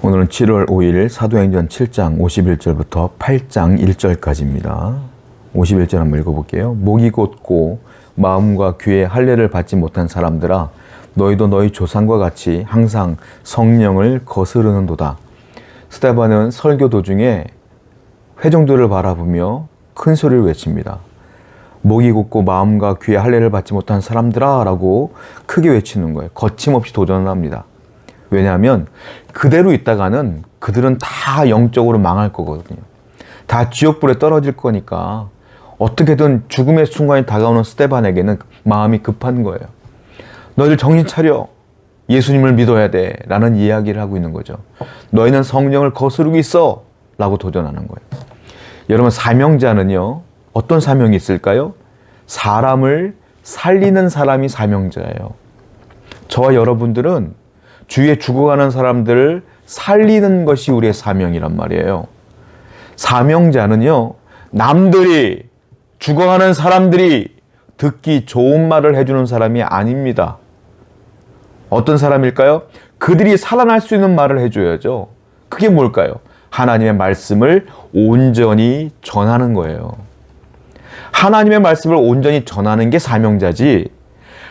오늘은 7월 5일 사도행전 7장 51절부터 8장 1절까지입니다. 51절 한번 읽어볼게요. 목이 곧고 마음과 귀에 할례를 받지 못한 사람들아, 너희도 너희 조상과 같이 항상 성령을 거스르는도다. 스데반은 설교 도중에 회중들을 바라보며 큰 소리를 외칩니다. 목이 곧고 마음과 귀에 할례를 받지 못한 사람들아 라고 크게 외치는 거예요. 거침없이 도전을 합니다. 왜냐하면 그대로 있다가는 그들은 다 영적으로 망할 거거든요. 다 지옥불에 떨어질 거니까 어떻게든 죽음의 순간이 다가오는 스데반에게는 마음이 급한 거예요. 너희들 정신 차려. 예수님을 믿어야 돼. 라는 이야기를 하고 있는 거죠. 너희는 성령을 거스르고 있어. 라고 도전하는 거예요. 여러분, 사명자는요, 어떤 사명이 있을까요? 사람을 살리는 사람이 사명자예요. 저와 여러분들은 주위에 죽어가는 사람들을 살리는 것이 우리의 사명이란 말이에요. 사명자는요, 남들이, 죽어가는 사람들이 듣기 좋은 말을 해주는 사람이 아닙니다. 어떤 사람일까요? 그들이 살아날 수 있는 말을 해줘야죠. 그게 뭘까요? 하나님의 말씀을 온전히 전하는 거예요. 하나님의 말씀을 온전히 전하는 게 사명자지,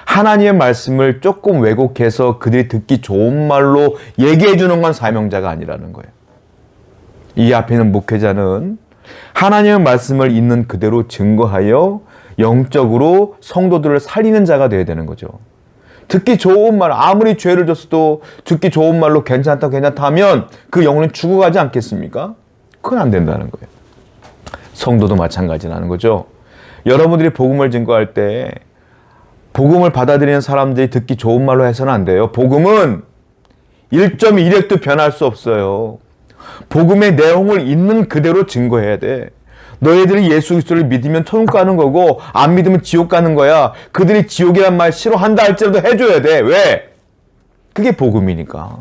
하나님의 말씀을 조금 왜곡해서 그들이 듣기 좋은 말로 얘기해 주는 건 사명자가 아니라는 거예요. 이 앞에 있는 목회자는 하나님의 말씀을 있는 그대로 증거하여 영적으로 성도들을 살리는 자가 되어야 되는 거죠. 듣기 좋은 말, 아무리 죄를 졌어도 듣기 좋은 말로 괜찮다 하면 그 영혼은 죽어가지 않겠습니까? 그건 안 된다는 거예요. 성도도 마찬가지라는 거죠. 여러분들이 복음을 증거할 때 복음을 받아들이는 사람들이 듣기 좋은 말로 해서는 안 돼요. 복음은 1.1획도 변할 수 없어요. 복음의 내용을 있는 그대로 증거해야 돼. 너희들이 예수 그리스도를 믿으면 천국 가는 거고 안 믿으면 지옥 가는 거야. 그들이 지옥이란 말 싫어한다 할지라도 해줘야 돼. 왜? 그게 복음이니까.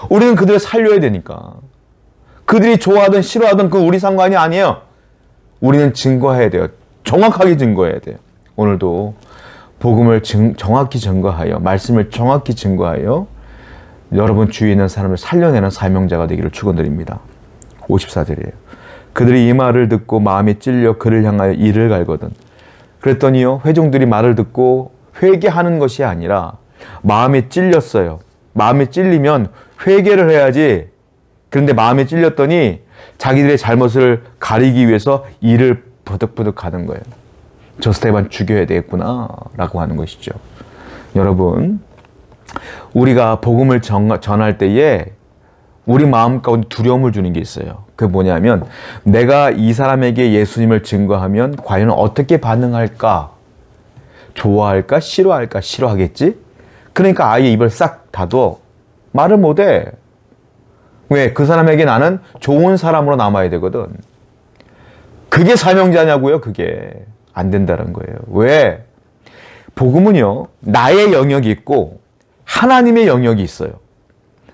우리는 그들을 살려야 되니까. 그들이 좋아하든 싫어하든 그 우리 상관이 아니에요. 우리는 증거해야 돼요. 정확하게 증거해야 돼요. 오늘도 복음을 정확히 증거하여, 말씀을 정확히 증거하여 여러분 주위에 있는 사람을 살려내는 사명자가 되기를 축원드립니다. 54절이에요. 그들이 이 말을 듣고 마음이 찔려 그를 향하여 이를 갈거든. 그랬더니요, 회중들이 말을 듣고 회개하는 것이 아니라 마음이 찔렸어요. 마음이 찔리면 회개를 해야지. 그런데 마음이 찔렸더니 자기들의 잘못을 가리기 위해서 이를 버득버득 하는 거예요. 저 스데반 죽여야 되겠구나 라고 하는 것이죠. 여러분, 우리가 복음을 전할 때에 우리 마음 가운데 두려움을 주는 게 있어요. 그게 뭐냐면, 내가 이 사람에게 예수님을 증거하면 과연 어떻게 반응할까? 좋아할까? 싫어할까? 싫어하겠지? 그러니까 아예 입을 싹 닫어. 말을 못해. 왜? 그 사람에게 나는 좋은 사람으로 남아야 되거든. 그게 사명자냐고요? 그게 안 된다는 거예요. 왜? 복음은요, 나의 영역이 있고 하나님의 영역이 있어요.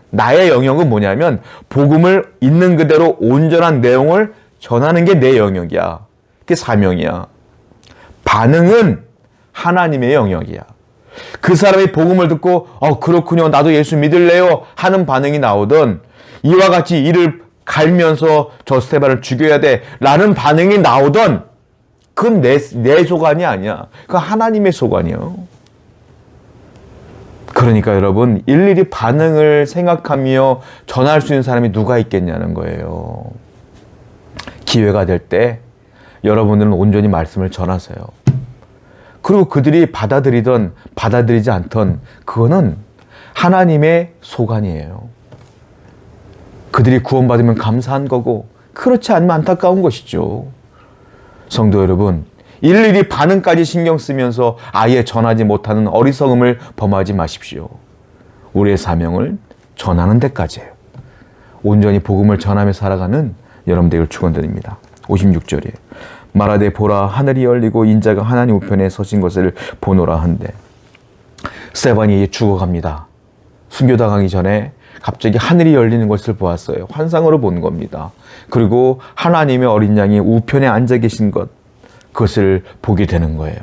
나의 영역은 뭐냐면 복음을 있는 그대로 온전한 내용을 전하는 게 내 영역이야. 그게 사명이야. 반응은 하나님의 영역이야. 그 사람이 복음을 듣고 그렇군요, 나도 예수 믿을래요 하는 반응이 나오든, 이와 같이 이를 갈면서 저 스데반을 죽여야 돼 라는 반응이 나오든, 그건 내 소관이 아니야. 그건 하나님의 소관이요. 그러니까 여러분, 일일이 반응을 생각하며 전할 수 있는 사람이 누가 있겠냐는 거예요. 기회가 될 때 여러분들은 온전히 말씀을 전하세요. 그리고 그들이 받아들이든 받아들이지 않든 그거는 하나님의 소관이에요. 그들이 구원받으면 감사한 거고, 그렇지 않으면 안타까운 것이죠. 성도 여러분, 일일이 반응까지 신경 쓰면서 아예 전하지 못하는 어리석음을 범하지 마십시오. 우리의 사명을 전하는 데까지예요. 온전히 복음을 전하며 살아가는 여러분 되기를 축원드립니다. 56절이에요. 말하되 보라, 하늘이 열리고 인자가 하나님 우편에 서신 것을 보노라 한데, 스데반이 죽어갑니다. 순교당하기 전에 갑자기 하늘이 열리는 것을 보았어요. 환상으로 본 겁니다. 그리고 하나님의 어린 양이 우편에 앉아 계신 것, 그것을 보게 되는 거예요.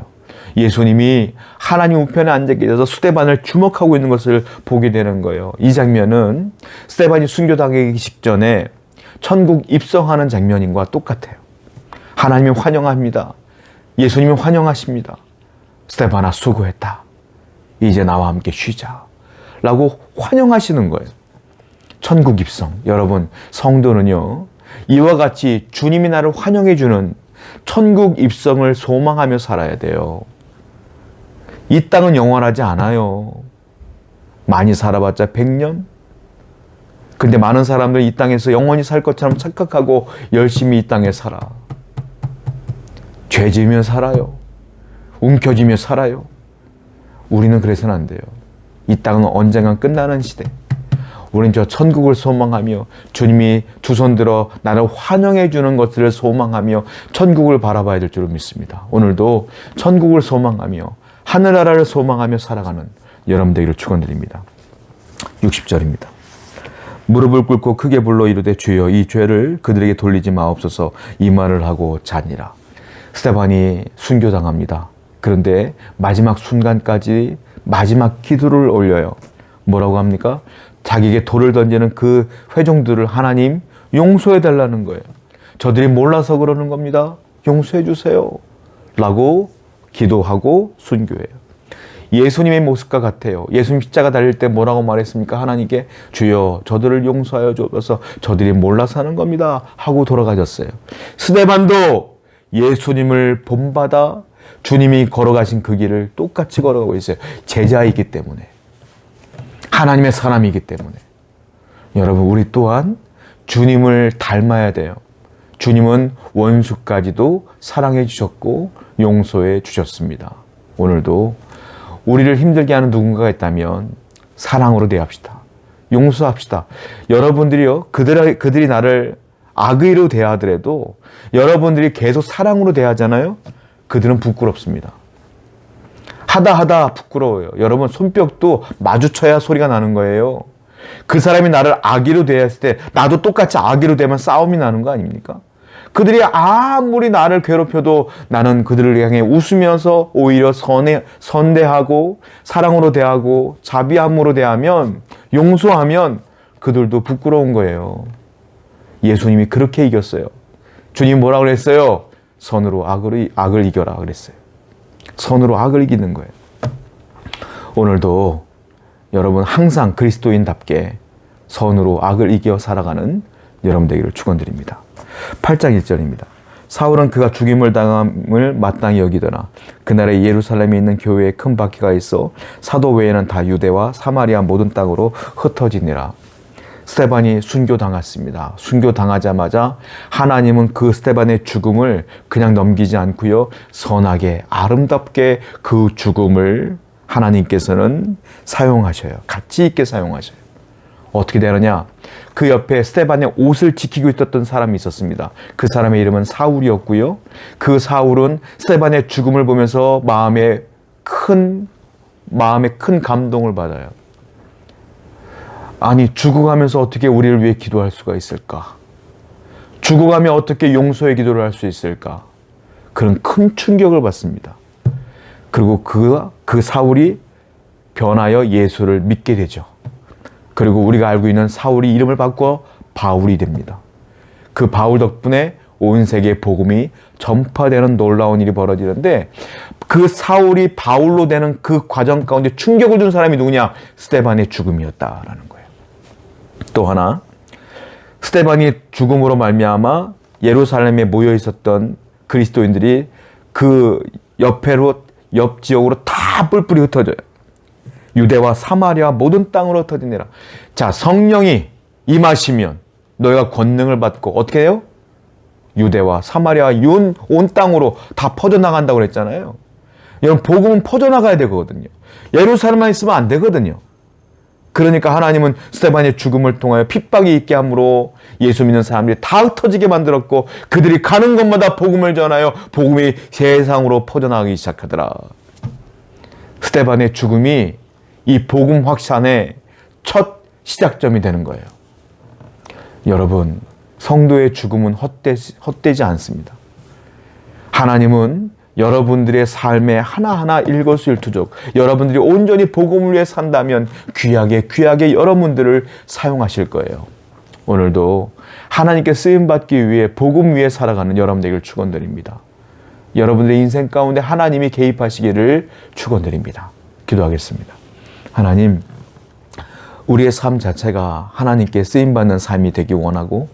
예수님이 하나님 우편에 앉아 계셔서 스데반을 주목하고 있는 것을 보게 되는 거예요. 이 장면은 스데반이 순교당하기 직전에 천국 입성하는 장면인과 똑같아요. 하나님이 환영합니다. 예수님이 환영하십니다. 스데반아 수고했다. 이제 나와 함께 쉬자. 라고 환영하시는 거예요. 천국 입성. 여러분, 성도는요, 이와 같이 주님이 나를 환영해 주는 천국 입성을 소망하며 살아야 돼요. 이 땅은 영원하지 않아요. 많이 살아봤자 100년? 근데 많은 사람들은 이 땅에서 영원히 살 것처럼 착각하고 열심히 이 땅에 살아. 죄 지으며 살아요. 움켜쥐며 살아요. 우리는 그래서는 안 돼요. 이 땅은 언젠간 끝나는 시대. 우리는 저 천국을 소망하며 주님이 두 손 들어 나를 환영해 주는 것들을 소망하며 천국을 바라봐야 될 줄을 믿습니다. 오늘도 천국을 소망하며 하늘나라를 소망하며 살아가는 여러분 되기를 축원드립니다. 60절입니다. 무릎을 꿇고 크게 불러 이르되 주여 이 죄를 그들에게 돌리지 마옵소서 이 말을 하고 자니라. 스데반이 순교당합니다. 그런데 마지막 순간까지 마지막 기도를 올려요. 뭐라고 합니까? 자기에게 돌을 던지는 그 회중들을 하나님 용서해 달라는 거예요. 저들이 몰라서 그러는 겁니다. 용서해 주세요. 라고 기도하고 순교해요. 예수님의 모습과 같아요. 예수님 십자가 달릴 때 뭐라고 말했습니까? 하나님께 주여 저들을 용서하여 주옵소서 저들이 몰라서 하는 겁니다. 하고 돌아가셨어요. 스데반도 예수님을 본받아 주님이 걸어가신 그 길을 똑같이 걸어가고 있어요. 제자이기 때문에. 하나님의 사람이기 때문에. 여러분, 우리 또한 주님을 닮아야 돼요. 주님은 원수까지도 사랑해 주셨고 용서해 주셨습니다. 오늘도 우리를 힘들게 하는 누군가가 있다면 사랑으로 대합시다. 용서합시다. 여러분들이요, 그들이 나를 악의로 대하더라도 여러분들이 계속 사랑으로 대하잖아요. 그들은 부끄럽습니다. 하다 부끄러워요. 여러분, 손뼉도 마주쳐야 소리가 나는 거예요. 그 사람이 나를 악의로 대했을 때 나도 똑같이 악의로 대면 싸움이 나는 거 아닙니까? 그들이 아무리 나를 괴롭혀도 나는 그들을 향해 웃으면서 오히려 선대하고 사랑으로 대하고 자비함으로 대하면, 용서하면 그들도 부끄러운 거예요. 예수님이 그렇게 이겼어요. 주님 뭐라고 그랬어요? 선으로 악을 이겨라 그랬어요. 선으로 악을 이기는 거예요. 오늘도 여러분 항상 그리스도인답게 선으로 악을 이겨 살아가는 여러분 되기를 축원드립니다. 8장 1절입니다. 사울은 그가 죽임을 당함을 마땅히 여기더라. 그날에 예루살렘에 있는 교회에 큰 박해가 있어 사도 외에는 다 유대와 사마리아 모든 땅으로 흩어지니라. 스데반이 순교당했습니다. 순교당하자마자 하나님은 그 스데반의 죽음을 그냥 넘기지 않고요, 선하게 아름답게 그 죽음을 하나님께서는 사용하셔요. 가치 있게 사용하셔요. 어떻게 되느냐? 그 옆에 스데반의 옷을 지키고 있었던 사람이 있었습니다. 그 사람의 이름은 사울이었고요. 그 사울은 스데반의 죽음을 보면서 마음에 큰 감동을 받아요. 아니, 죽어가면서 어떻게 우리를 위해 기도할 수가 있을까? 죽어가며 어떻게 용서의 기도를 할 수 있을까? 그런 큰 충격을 받습니다. 그리고 그 사울이 변하여 예수를 믿게 되죠. 그리고 우리가 알고 있는 사울이 이름을 바꿔 바울이 됩니다. 그 바울 덕분에 온 세계에 복음이 전파되는 놀라운 일이 벌어지는데, 그 사울이 바울로 되는 그 과정 가운데 충격을 준 사람이 누구냐? 스데반의 죽음이었다라는 거예요. 또 하나, 스데반이 죽음으로 말미암아 예루살렘에 모여 있었던 그리스도인들이 그 옆 지역으로 다 뿔뿔이 흩어져요. 유대와 사마리아 모든 땅으로 흩어지니라. 자, 성령이 임하시면 너희가 권능을 받고 어떻게 해요? 유대와 사마리아 온 땅으로 다 퍼져나간다고 그랬잖아요. 여러분, 복음은 퍼져나가야 되거든요. 예루살렘만 있으면 안 되거든요. 그러니까 하나님은 스데반의 죽음을 통하여 핍박이 있게 함으로 예수 믿는 사람들이 다 흩어지게 만들었고, 그들이 가는 곳마다 복음을 전하여 복음이 세상으로 퍼져나가기 시작하더라. 스데반의 죽음이 이 복음 확산의 첫 시작점이 되는 거예요. 여러분, 성도의 죽음은 헛되지 않습니다. 하나님은 여러분들의 삶의 하나하나 일거수일투족, 여러분들이 온전히 복음을 위해 산다면 귀하게 여러분들을 사용하실 거예요. 오늘도 하나님께 쓰임받기 위해 복음 위에 살아가는 여러분들에게 축원드립니다. 여러분들의 인생 가운데 하나님이 개입하시기를 축원드립니다. 기도하겠습니다. 하나님, 우리의 삶 자체가 하나님께 쓰임받는 삶이 되기 원하고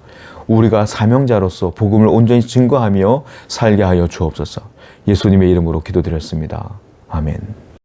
우리가 사명자로서 복음을 온전히 증거하며 살게 하여 주옵소서. 예수님의 이름으로 기도드렸습니다. 아멘.